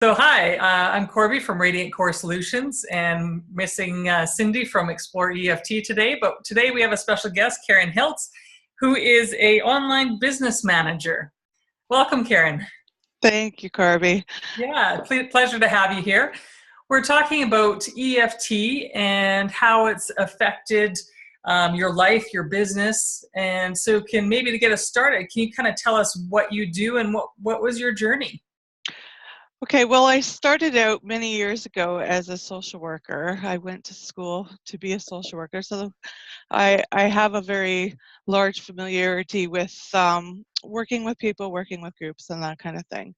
So hi, I'm Corby from Radiant Core Solutions and missing Cindy from Explore EFT today. But today we have a special guest, Karen Hilts, who is a online business manager. Welcome, Karen. Thank you, Corby. Yeah, pleasure to have you here. We're talking about EFT and how it's affected your life, your business. And so maybe to get us started, can you kind of tell us what you do and what was your journey? Okay, well, I started out many years ago as a social worker. I went to school to be a social worker, so I have a very large familiarity with working with people, working with groups, and that kind of thing.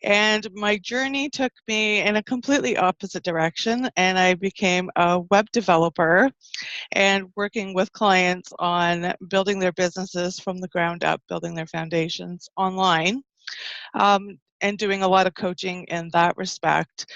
And my journey took me in a completely opposite direction, and I became a web developer and working with clients on building their businesses from the ground up, building their foundations online. And doing a lot of coaching in that respect.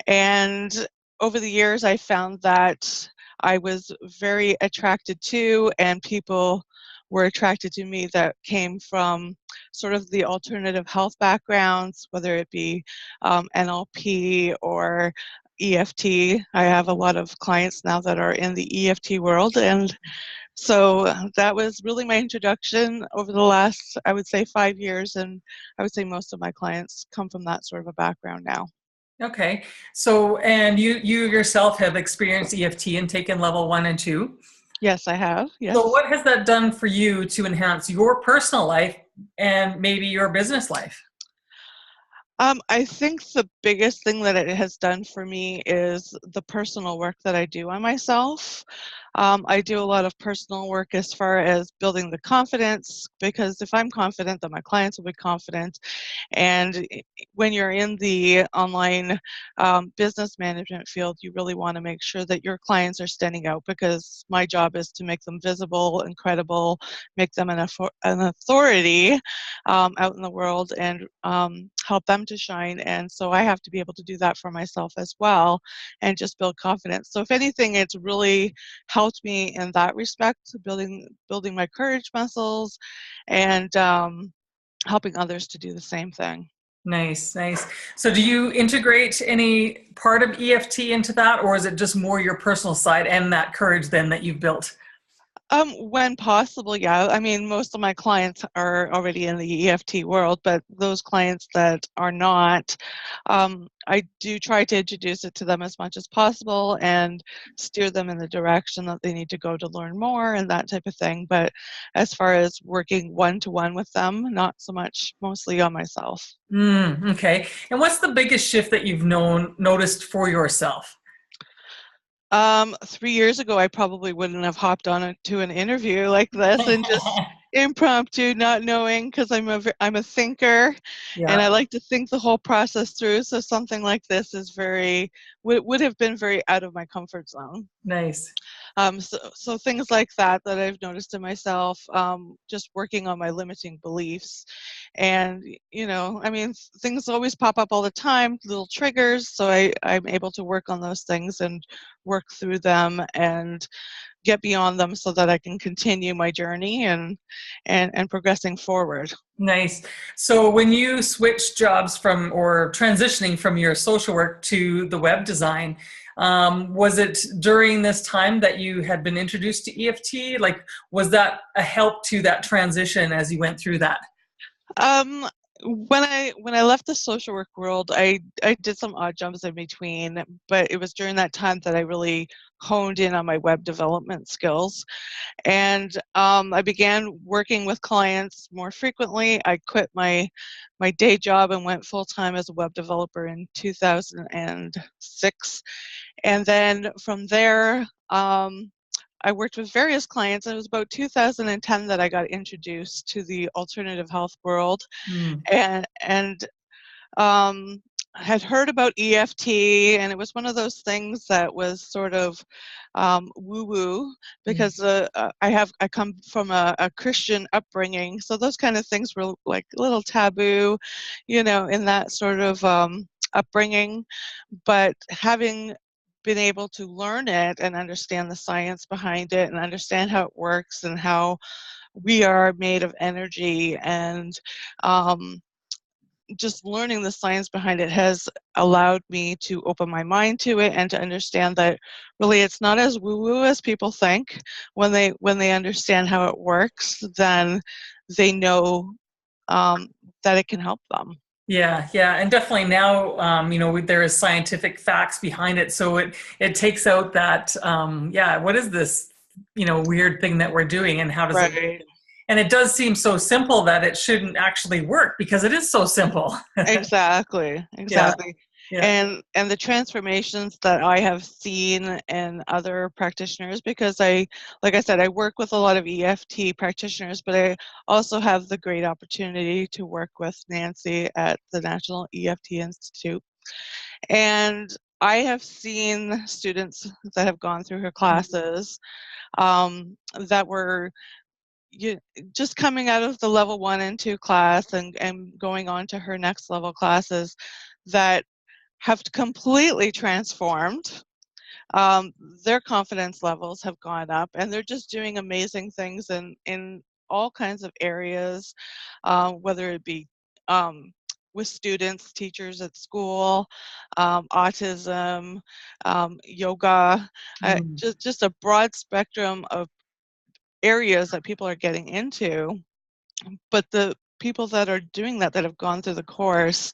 And over the years, I found that I was very attracted to, and people were attracted to me that came from sort of the alternative health backgrounds, whether it be NLP or EFT. I have a lot of clients now that are in the EFT world, and so that was really my introduction over the last, I would say, 5 years, and I would say most of my clients come from that sort of a background now. Okay. So, and you yourself have experienced EFT and taken level 1 and 2. Yes, I have. So Yes. what has that done for you to enhance your personal life and maybe your business life? I think the biggest thing that it has done for me is the personal work that I do on myself. I do a lot of personal work as far as building the confidence, because if I'm confident, then my clients will be confident. And when you're in the online business management field, you really want to make sure that your clients are standing out, because my job is to make them visible and credible, make them an authority out in the world, and help them to shine. And so I have to be able to do that for myself as well and just build confidence. So if anything, it's really helped me in that respect, building my courage muscles and helping others to do the same thing. Nice, nice. So do you integrate any part of EFT into that, or is it just more your personal side and that courage then that you've built? When possible, yeah. I mean, most of my clients are already in the EFT world, but those clients that are not, I do try to introduce it to them as much as possible and steer them in the direction that they need to go to learn more and that type of thing. But as far as working one-to-one with them, not so much, mostly on myself. Okay. And what's the biggest shift that you've noticed for yourself? 3 years ago, I probably wouldn't have hopped on to an interview like this and just impromptu, not knowing, because I'm a thinker, and Yeah, I like to think the whole process through. So something like this is would have been very out of my comfort zone. nice. So things like that I've noticed in myself, just working on my limiting beliefs. And, I mean, things always pop up all the time, little triggers. So I'm able to work on those things and work through them and get beyond them so that I can continue my journey and progressing forward. Nice. So when you switched jobs from or transitioning from your social work to the web design, was it during this time that you had been introduced to EFT? Like, was that a help to that transition as you went through that? Um, when I left the social work world, I did some odd jumps in between, but it was during that time that I really honed in on my web development skills. And I began working with clients more frequently. I quit my day job and went full time as a web developer in 2006. And then from there, I worked with various clients, and it was about 2010 that I got introduced to the alternative health world, Hmm. and um, had heard about EFT, and it was one of those things that was sort of woo-woo, because I come from a Christian upbringing, so those kind of things were like a little taboo, in that sort of upbringing. But having been able to learn it and understand the science behind it and understand how it works and how we are made of energy and um, just learning the science behind it has allowed me to open my mind to it and to understand that really it's not as woo-woo as people think. When they understand how it works, then they know that it can help them. Yeah, yeah, and definitely now, there is scientific facts behind it, so it takes out that, yeah, what is this, weird thing that we're doing, and how does it work? Right. And it does seem so simple that it shouldn't actually work because it is so simple. Exactly, Yeah, exactly. yeah. And the transformations that I have seen in other practitioners, because like I said, I work with a lot of EFT practitioners, but I also have the great opportunity to work with Nancy at the National EFT Institute. And I have seen students that have gone through her classes that were you just coming out of the level 1 and 2 class and going on to her next level classes that have completely transformed. um, their confidence levels have gone up, and they're just doing amazing things in all kinds of areas, whether it be with students, teachers at school, autism, yoga, Mm. just a broad spectrum of areas that people are getting into. But the people that are doing that have gone through the course,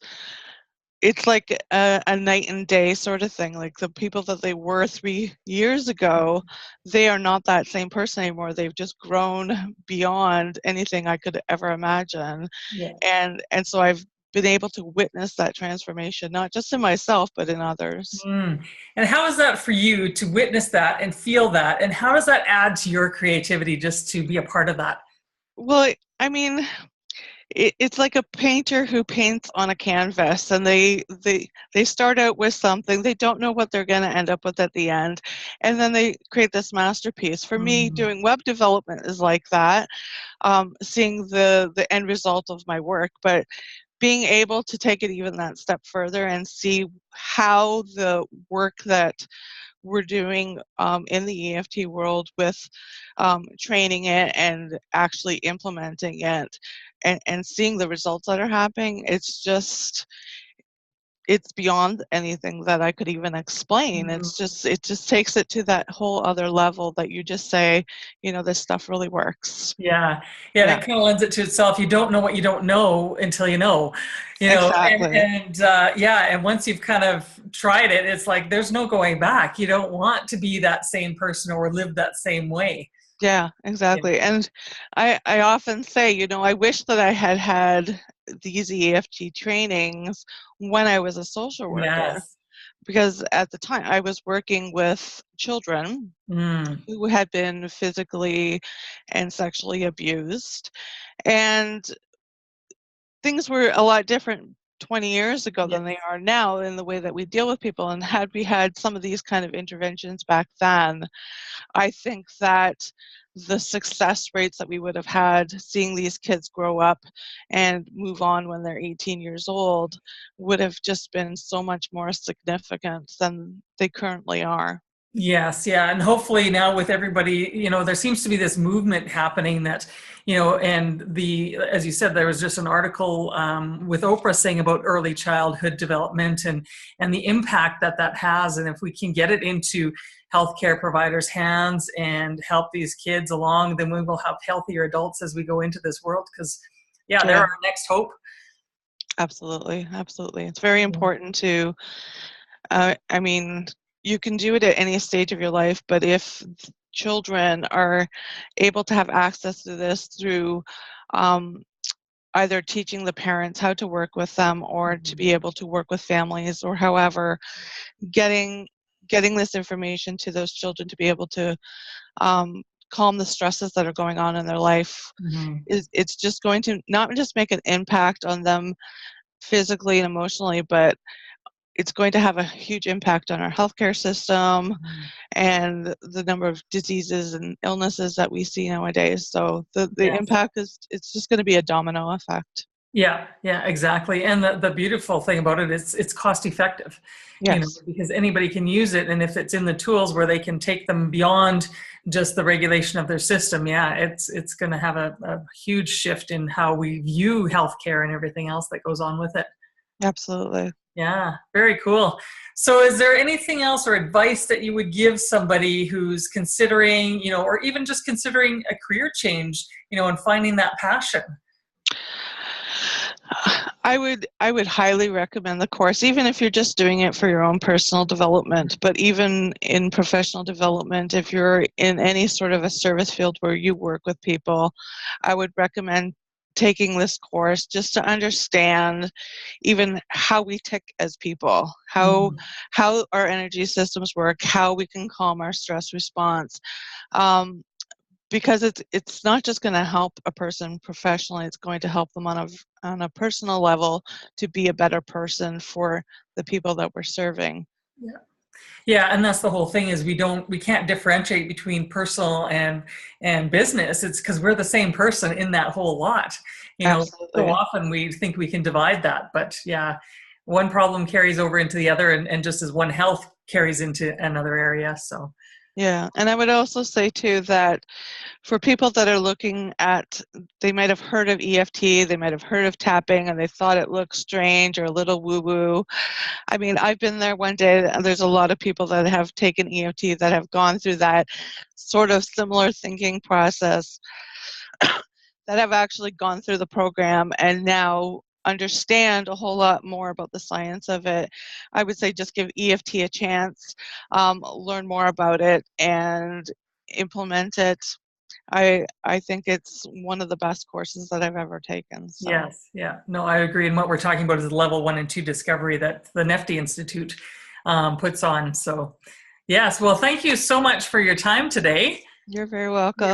it's like a night and day sort of thing. Like the people that they were 3 years ago, they are not that same person anymore. They've just grown beyond anything I could ever imagine. Yeah. And so I've been able to witness that transformation, not just in myself, but in others. Mm. And how is that for you to witness that and feel that? And how does that add to your creativity just to be a part of that? Well, I mean, it's like a painter who paints on a canvas, and they start out with something. They don't know what they're going to end up with at the end, and then they create this masterpiece. For me, Mm. doing web development is like that, seeing the end result of my work. But being able to take it even that step further and see how the work that we're doing in the EFT world with training it and actually implementing it, and seeing the results that are happening, it's beyond anything that I could even explain. Mm. It just takes it to that whole other level that you just say, this stuff really works. Yeah, yeah, and Yeah, it kind of lends it to itself. You don't know what you don't know until you know, and exactly. yeah, and once you've kind of tried it, it's like there's no going back. You don't want to be that same person or live that same way. Yeah, Yeah. exactly. And I often say, I wish that I had had these EFT trainings when I was a social worker, Yes. because at the time I was working with children Mm. who had been physically and sexually abused. And things were a lot different 20 years ago Yeah. than they are now in the way that we deal with people. And had we had some of these kind of interventions back then, I think that the success rates that we would have had seeing these kids grow up and move on when they're 18 years old would have just been so much more significant than they currently are. Yes, yeah, and hopefully now with everybody, there seems to be this movement happening that, and as you said, there was just an article with Oprah saying about early childhood development and the impact that that has, and if we can get it into healthcare providers' hands and help these kids along, then we will have healthier adults as we go into this world. Because, yeah, they're Yeah, our next hope. absolutely. Absolutely. It's very important to, I mean, you can do it at any stage of your life, but if children are able to have access to this through um, either teaching the parents how to work with them or to be able to work with families, or however, getting this information to those children to be able to calm the stresses that are going on in their life, Mhm. it's just going to not just make an impact on them physically and emotionally, but it's going to have a huge impact on our healthcare system Mhm. and the number of diseases and illnesses that we see nowadays. So the Yes. impact it's just going to be a domino effect. Yeah, yeah, exactly. And the beautiful thing about it is it's cost effective, Yes, because anybody can use it. And if it's in the tools where they can take them beyond just the regulation of their system, yeah, it's going to have a huge shift in how we view healthcare and everything else that goes on with it. absolutely. Yeah, very cool. So is there anything else or advice that you would give somebody who's considering, or even just considering a career change, and finding that passion? I would highly recommend the course, even if you're just doing it for your own personal development, but even in professional development, if you're in any sort of a service field where you work with people, I would recommend taking this course just to understand even how we tick as people, Mhm. how our energy systems work, how we can calm our stress response. Um, because it's not just going to help a person professionally, it's going to help them on a personal level to be a better person for the people that we're serving. Yeah. Yeah, and that's the whole thing is we can't differentiate between personal and business. It's because we're the same person in that whole lot. So Absolutely. often we think we can divide that, but yeah, one problem carries over into the other, and just as one health carries into another area. So Yeah, and I would also say too that for people that are looking at, they might have heard of EFT, they might have heard of tapping, and they thought it looked strange or a little woo-woo. I mean, I've been there one day, and there's a lot of people that have taken EFT that have gone through that sort of similar thinking process, that have actually gone through the program and now understand a whole lot more about the science of it. I would say just give EFT a chance, learn more about it, and implement it. I think it's one of the best courses that I've ever taken. So yes, yeah, no, I agree. And what we're talking about is level 1 and 2 discovery that the Nefty Institute puts on. So yes, well, thank you so much for your time today. you're very welcome.